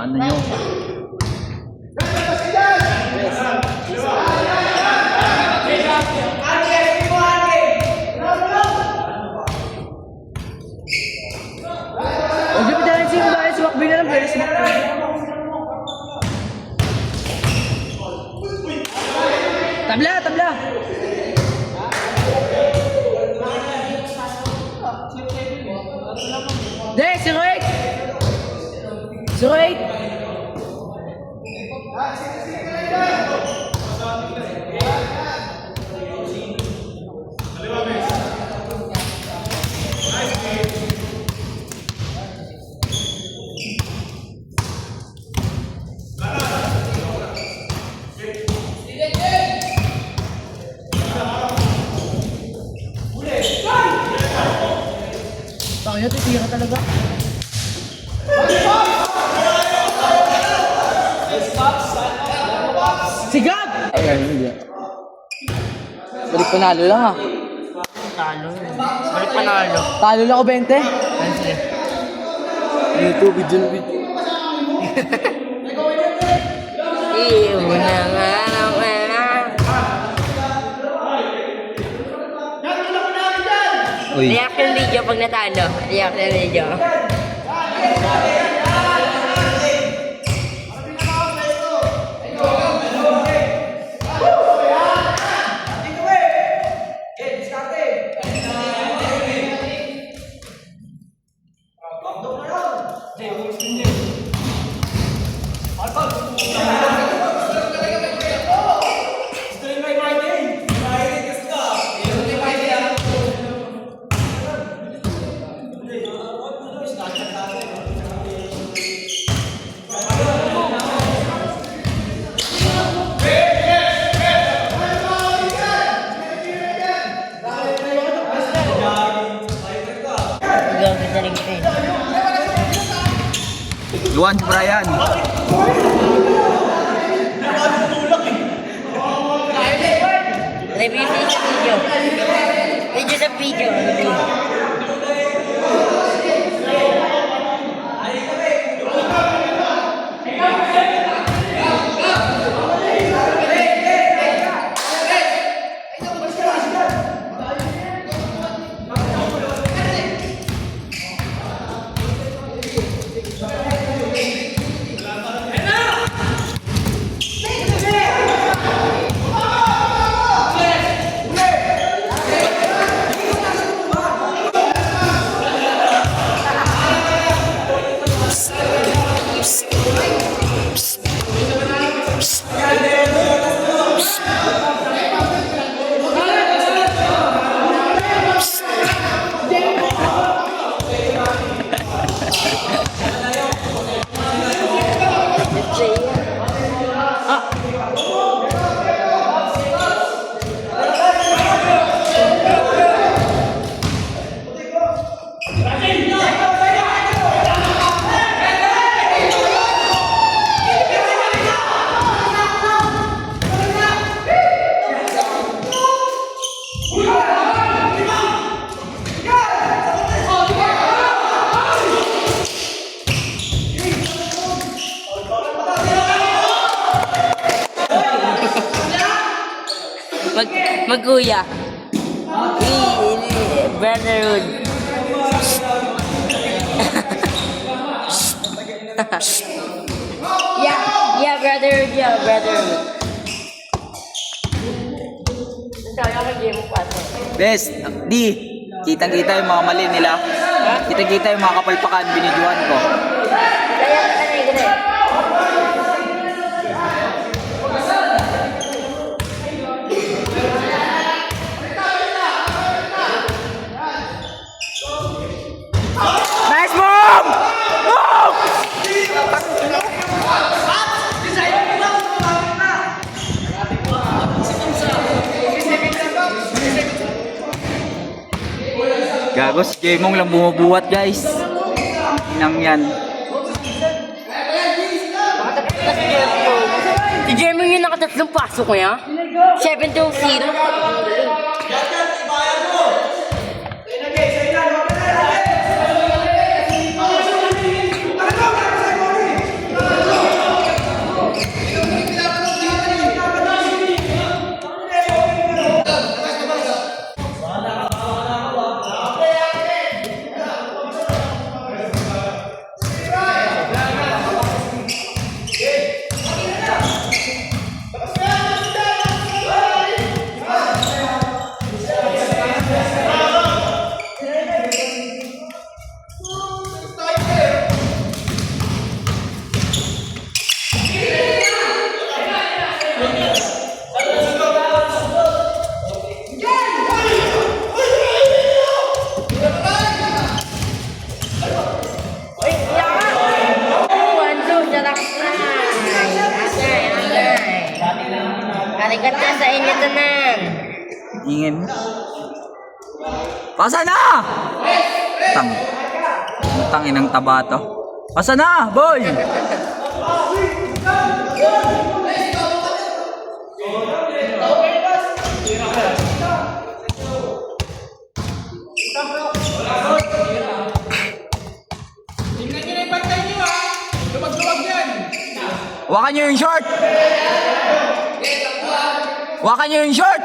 Ano nyo? Huwag niyo pitahin si Mbae, sumakbay na lang, pero sumakbay. Tabla, tabla! De, 08! 08! Tangina, titira talaga. Sigab! Ayan, hindi. Balik panalo lang ah. Talo. Balik panalo. Talo lang ako 20. Sige. YouTube, video na video. Una nga naman. Uy. Reaction video pag natalo. Reaction video. Gawin na rin ito. Luan si Brian. Review sa video. Video sa video. Magkuya. Brotherhood. Yeah, brotherhood, Best, di. Kitang-kita yung mga mali nila. Kitang-kita yung mga kapalpakan, binidyohan ko. Nice move! Move! Gago, si Jemong lang bumubuhat guys. Inang yan. Si Jeremy yung nakatatlong pasok niya. 7-0. Balikat na sa inyo tanan. Ingin mo. Pasa na! Tangin ng taba to. Pasa na, boy! Wakan nyo yung short! Wakan nyo yung short!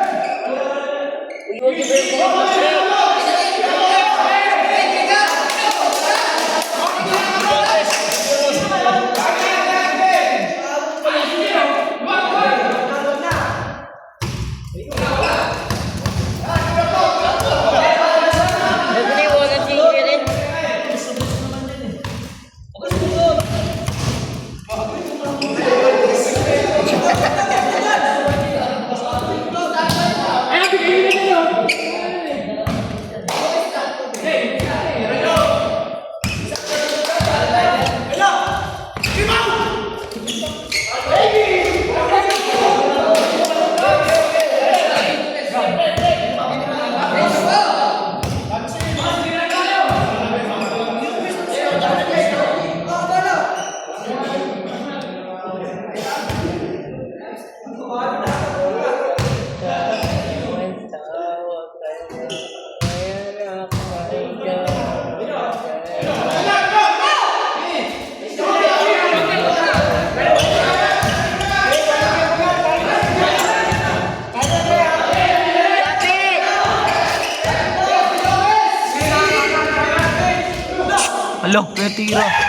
Alo, kaya tira.